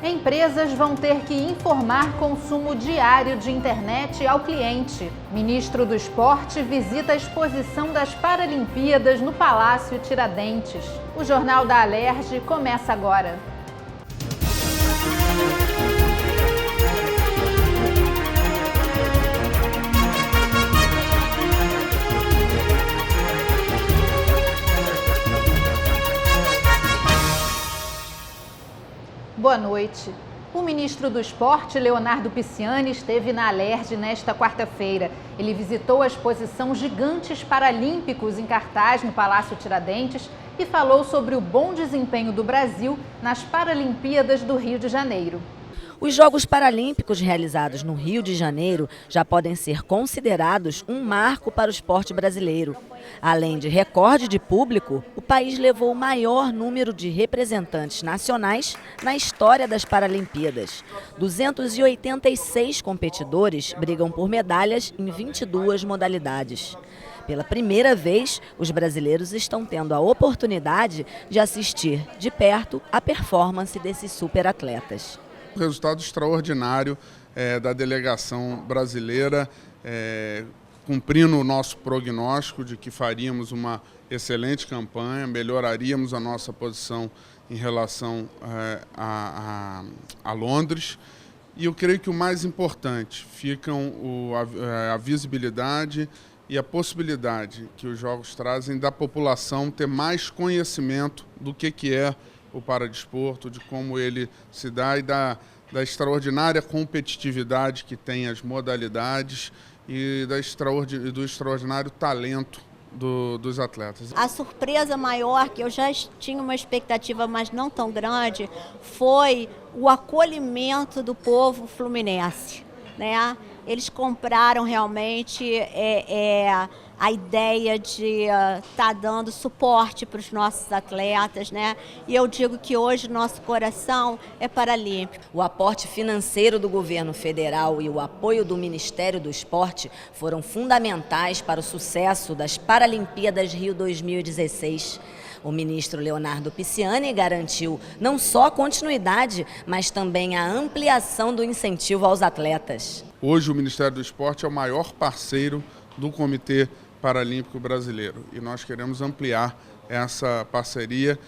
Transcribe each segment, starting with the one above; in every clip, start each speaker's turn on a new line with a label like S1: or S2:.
S1: Empresas vão ter que informar consumo diário de internet ao cliente. Ministro do Esporte visita a exposição das Paralimpíadas no Palácio Tiradentes. O Jornal da Alerj começa agora. Boa noite. O ministro do Esporte, Leonardo Pisciani, esteve na Alerj nesta quarta-feira. Ele visitou a exposição Gigantes Paralímpicos em cartaz no Palácio Tiradentes e falou sobre o bom desempenho do Brasil nas Paralimpíadas do Rio de Janeiro.
S2: Os Jogos Paralímpicos realizados no Rio de Janeiro já podem ser considerados um marco para o esporte brasileiro. Além de recorde de público, o país levou o maior número de representantes nacionais na história das Paralimpíadas. 286 competidores brigam por medalhas em 22 modalidades. Pela primeira vez, os brasileiros estão tendo a oportunidade de assistir de perto a performance desses superatletas.
S3: O resultado extraordinário da delegação brasileira, cumprindo o nosso prognóstico de que faríamos uma excelente campanha, melhoraríamos a nossa posição em relação a Londres. E eu creio que o mais importante ficam a visibilidade e a possibilidade que os Jogos trazem da população ter mais conhecimento do que é o paradesporto, de como ele se dá e da extraordinária competitividade que tem as modalidades e do extraordinário talento dos atletas.
S4: A surpresa maior, que eu já tinha uma expectativa, mas não tão grande, foi o acolhimento do povo fluminense, né? Eles compraram realmente a ideia de estar dando suporte para os nossos atletas, né? E eu digo que hoje nosso coração é paralímpico.
S2: O aporte financeiro do governo federal e o apoio do Ministério do Esporte foram fundamentais para o sucesso das Paralimpíadas Rio 2016. O ministro Leonardo Pisciani garantiu não só a continuidade, mas também a ampliação do incentivo aos atletas.
S3: Hoje o Ministério do Esporte é o maior parceiro do Comitê Paralímpico Brasileiro e nós queremos ampliar essa parceria,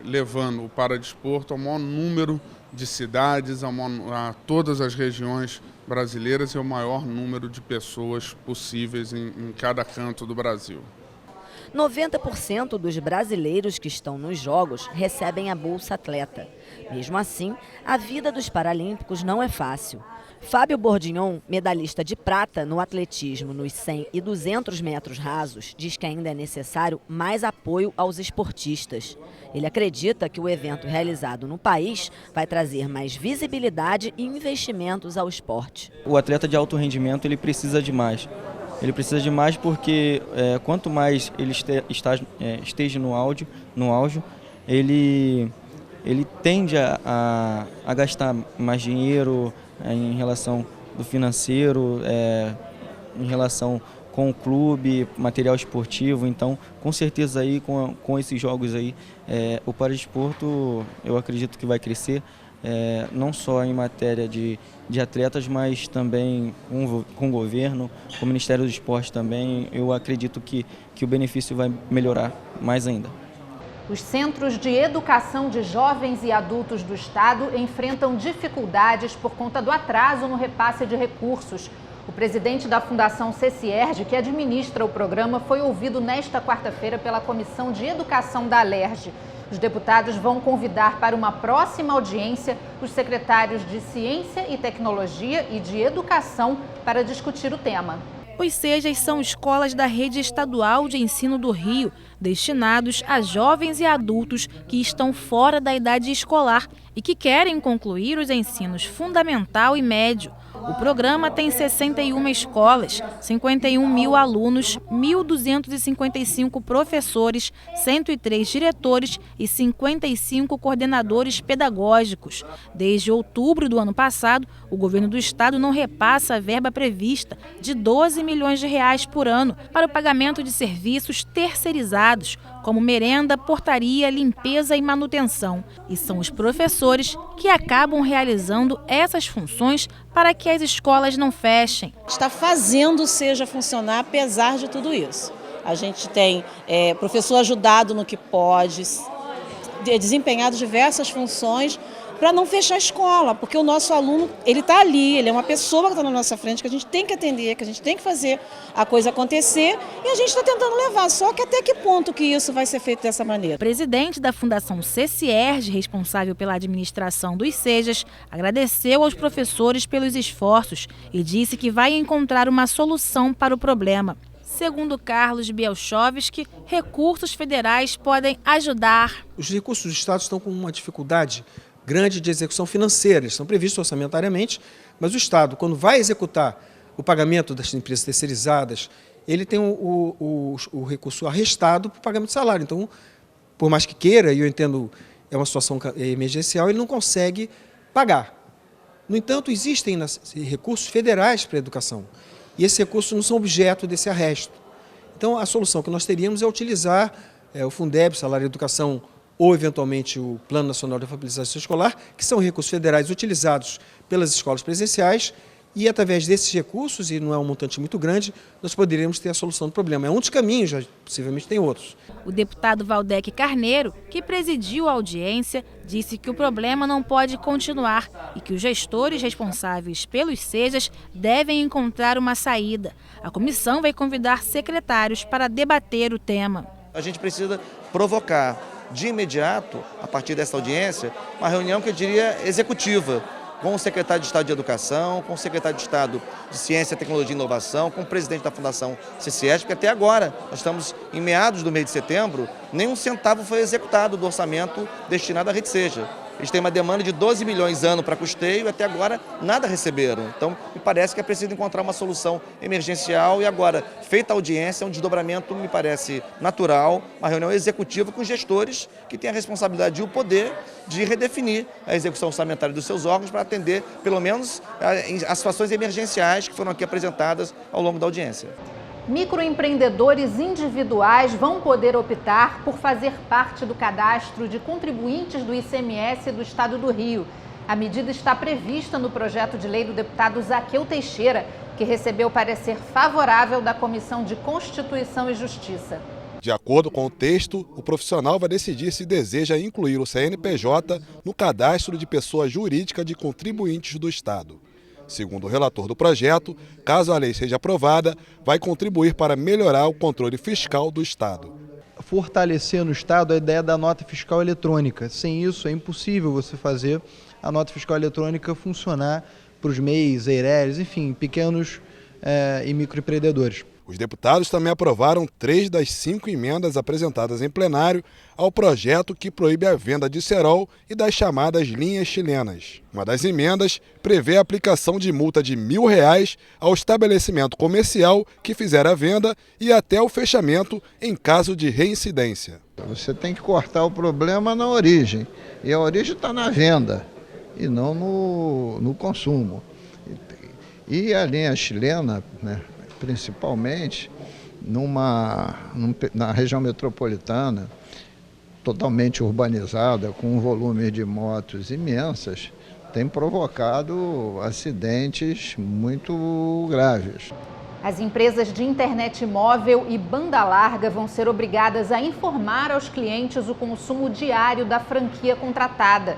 S3: levando o paradesporto ao maior número de cidades, a todas as regiões brasileiras e ao maior número de pessoas possíveis em cada canto do Brasil.
S2: 90% dos brasileiros que estão nos Jogos recebem a Bolsa Atleta. Mesmo assim, a vida dos paralímpicos não é fácil. Fábio Bordignon, medalhista de prata no atletismo nos 100 e 200 metros rasos, diz que ainda é necessário mais apoio aos esportistas. Ele acredita que o evento realizado no país vai trazer mais visibilidade e investimentos ao esporte.
S5: O atleta de alto rendimento ele precisa de mais. Ele precisa de mais porque quanto mais ele esteja no auge, ele tende a gastar mais dinheiro em relação do financeiro, em relação com o clube, material esportivo. Então, com certeza aí com esses jogos aí, o paradesporto eu acredito que vai crescer. Não só em matéria de atletas, mas também com o governo, com o Ministério do Esporte também. Eu acredito que o benefício vai melhorar mais ainda.
S1: Os centros de educação de jovens e adultos do estado enfrentam dificuldades por conta do atraso no repasse de recursos. O presidente da Fundação CCERJ, que administra o programa, foi ouvido nesta quarta-feira pela Comissão de Educação da Alerj. Os deputados vão convidar para uma próxima audiência os secretários de Ciência e Tecnologia e de Educação para discutir o tema.
S6: Os SEJAs são escolas da Rede Estadual de Ensino do Rio, destinados a jovens e adultos que estão fora da idade escolar e que querem concluir os ensinos fundamental e médio. O programa tem 61 escolas, 51 mil alunos, 1.255 professores, 103 diretores e 55 coordenadores pedagógicos. Desde outubro do ano passado, o governo do estado não repassa a verba prevista de R$ 12 milhões por ano para o pagamento de serviços terceirizados terceirizados, como merenda, portaria, limpeza e manutenção. E são os professores que acabam realizando essas funções para que as escolas não fechem.
S7: Está fazendo o SEJA funcionar apesar de tudo isso. A gente tem professor ajudado no que pode, desempenhado diversas funções para não fechar a escola, porque o nosso aluno, ele está ali, ele é uma pessoa que está na nossa frente, que a gente tem que atender, que a gente tem que fazer a coisa acontecer e a gente está tentando levar, só que até que ponto que isso vai ser feito dessa maneira?
S6: O presidente da Fundação CCERJ, responsável pela administração dos SEJAs, agradeceu aos professores pelos esforços e disse que vai encontrar uma solução para o problema. Segundo Carlos Bielchowski, recursos federais podem ajudar.
S8: Os recursos do Estado estão com uma dificuldade grande de execução financeira, eles são previstos orçamentariamente, mas o Estado, quando vai executar o pagamento das empresas terceirizadas, ele tem o recurso arrestado para o pagamento de salário. Então, por mais que queira, e eu entendo, é uma situação emergencial, ele não consegue pagar. No entanto, existem recursos federais para a educação, e esses recursos não são objeto desse arresto. Então, a solução que nós teríamos é utilizar o Fundeb, Salário e Educação, ou, eventualmente, o Plano Nacional de Alfabetização Escolar, que são recursos federais utilizados pelas escolas presenciais, e, através desses recursos, e não é um montante muito grande, nós poderíamos ter a solução do problema. É um dos caminhos, já possivelmente tem outros.
S6: O deputado Valdec Carneiro, que presidiu a audiência, disse que o problema não pode continuar e que os gestores responsáveis pelos SEJAs devem encontrar uma saída. A comissão vai convidar secretários para debater o tema.
S9: A gente precisa provocar de imediato, a partir dessa audiência, uma reunião que eu diria executiva, com o secretário de Estado de Educação, com o secretário de Estado de Ciência, Tecnologia e Inovação, com o presidente da Fundação CCERJ, porque até agora, nós estamos em meados do mês de setembro, nenhum centavo foi executado do orçamento destinado à Rede SEJA. Eles têm uma demanda de 12 milhões ano para custeio e até agora nada receberam. Então, me parece que é preciso encontrar uma solução emergencial e agora, feita a audiência, um desdobramento, me parece natural, uma reunião executiva com os gestores que têm a responsabilidade e o poder de redefinir a execução orçamentária dos seus órgãos para atender, pelo menos, as situações emergenciais que foram aqui apresentadas ao longo da audiência.
S1: Microempreendedores individuais vão poder optar por fazer parte do cadastro de contribuintes do ICMS do Estado do Rio. A medida está prevista no projeto de lei do deputado Zaqueu Teixeira, que recebeu parecer favorável da Comissão de Constituição e Justiça.
S10: De acordo com o texto, o profissional vai decidir se deseja incluir o CNPJ no cadastro de pessoa jurídica de contribuintes do Estado. Segundo o relator do projeto, caso a lei seja aprovada, vai contribuir para melhorar o controle fiscal do Estado.
S11: Fortalecer no Estado a ideia da nota fiscal eletrônica. Sem isso, é impossível você fazer a nota fiscal eletrônica funcionar para os MEIs, EIRES, enfim, pequenos e microempreendedores.
S10: Os deputados também aprovaram 3 das 5 emendas apresentadas em plenário ao projeto que proíbe a venda de cerol e das chamadas linhas chilenas. Uma das emendas prevê a aplicação de multa de R$1.000 ao estabelecimento comercial que fizer a venda e até o fechamento em caso de reincidência.
S12: Você tem que cortar o problema na origem, e a origem está na venda e não no consumo. E a linha chilena, né, principalmente na região metropolitana, totalmente urbanizada, com um volume de motos imensas, tem provocado acidentes muito graves.
S1: As empresas de internet móvel e banda larga vão ser obrigadas a informar aos clientes o consumo diário da franquia contratada.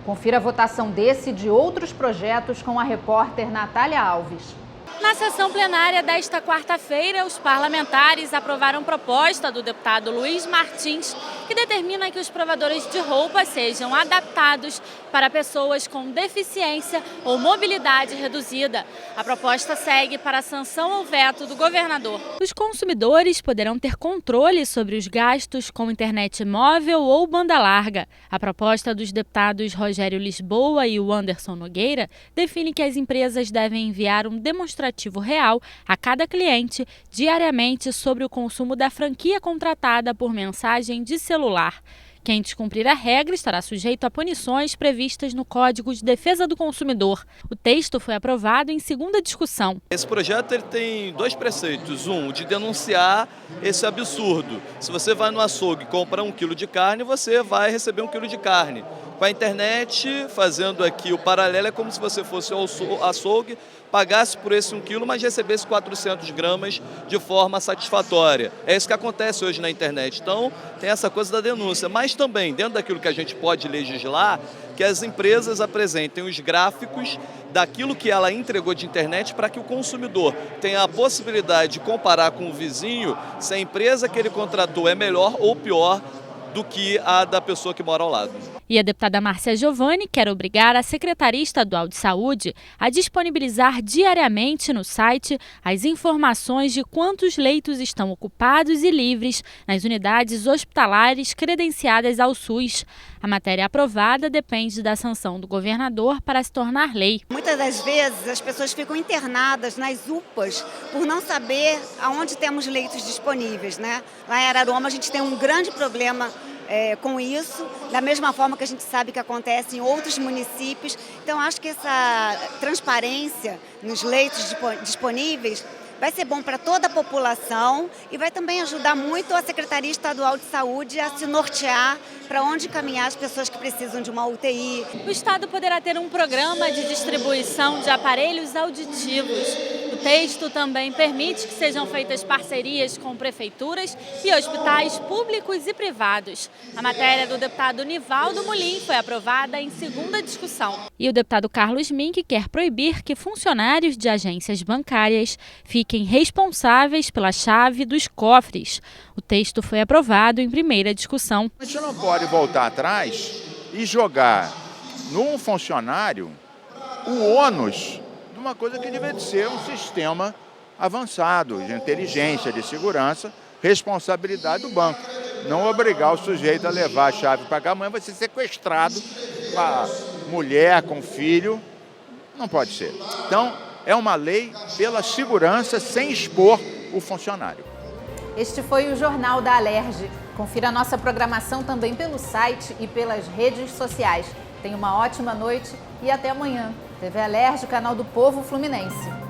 S1: Confira a votação desse e de outros projetos com a repórter Natália Alves.
S13: Na sessão plenária desta quarta-feira, os parlamentares aprovaram proposta do deputado Luiz Martins, que determina que os provadores de roupas sejam adaptados para pessoas com deficiência ou mobilidade reduzida. A proposta segue para a sanção ou veto do governador. Os consumidores poderão ter controle sobre os gastos com internet móvel ou banda larga. A proposta dos deputados Rogério Lisboa e Anderson Nogueira define que as empresas devem enviar um demonstrativo real a cada cliente diariamente sobre o consumo da franquia contratada por mensagem de celular. Quem descumprir a regra estará sujeito a punições previstas no Código de Defesa do Consumidor. O texto foi aprovado em segunda discussão.
S14: Esse projeto ele tem 2 preceitos. Um, de denunciar esse absurdo. Se você vai no açougue e compra 1 quilo de carne, você vai receber 1 quilo de carne. Com a internet, fazendo aqui o paralelo, é como se você fosse ao açougue, pagasse por esse 1 quilo, mas recebesse 400 gramas de forma satisfatória. É isso que acontece hoje na internet. Então, tem essa coisa da denúncia. Mas também, dentro daquilo que a gente pode legislar, que as empresas apresentem os gráficos daquilo que ela entregou de internet para que o consumidor tenha a possibilidade de comparar com o vizinho se a empresa que ele contratou é melhor ou pior do que a da pessoa que mora ao lado.
S13: E a deputada Márcia Giovanni quer obrigar a Secretaria Estadual de Saúde a disponibilizar diariamente no site as informações de quantos leitos estão ocupados e livres nas unidades hospitalares credenciadas ao SUS. A matéria aprovada depende da sanção do governador para se tornar lei.
S15: Muitas das vezes as pessoas ficam internadas nas UPAs por não saber aonde temos leitos disponíveis, né? Lá em Araruama a gente tem um grande problema com isso, da mesma forma que a gente sabe que acontece em outros municípios. Então, acho que essa transparência nos leitos disponíveis vai ser bom para toda a população e vai também ajudar muito a Secretaria Estadual de Saúde a se nortear para onde caminhar as pessoas que precisam de uma UTI.
S13: O Estado poderá ter um programa de distribuição de aparelhos auditivos. O texto também permite que sejam feitas parcerias com prefeituras e hospitais públicos e privados. A matéria do deputado Nivaldo Molim foi aprovada em segunda discussão. E o deputado Carlos Mink quer proibir que funcionários de agências bancárias fiquem responsáveis pela chave dos cofres. O texto foi aprovado em primeira discussão.
S16: A gente não pode voltar atrás e jogar num funcionário o ônus de uma coisa que deveria ser um sistema avançado de inteligência, de segurança, responsabilidade do banco. Não obrigar o sujeito a levar a chave para cá, amanhã vai ser sequestrado com a mulher, com o filho. Não pode ser. Então, é uma lei pela segurança sem expor o funcionário.
S1: Este foi o Jornal da Alerj. Confira a nossa programação também pelo site e pelas redes sociais. Tenha uma ótima noite e até amanhã. TV Alerj, o canal do Povo Fluminense.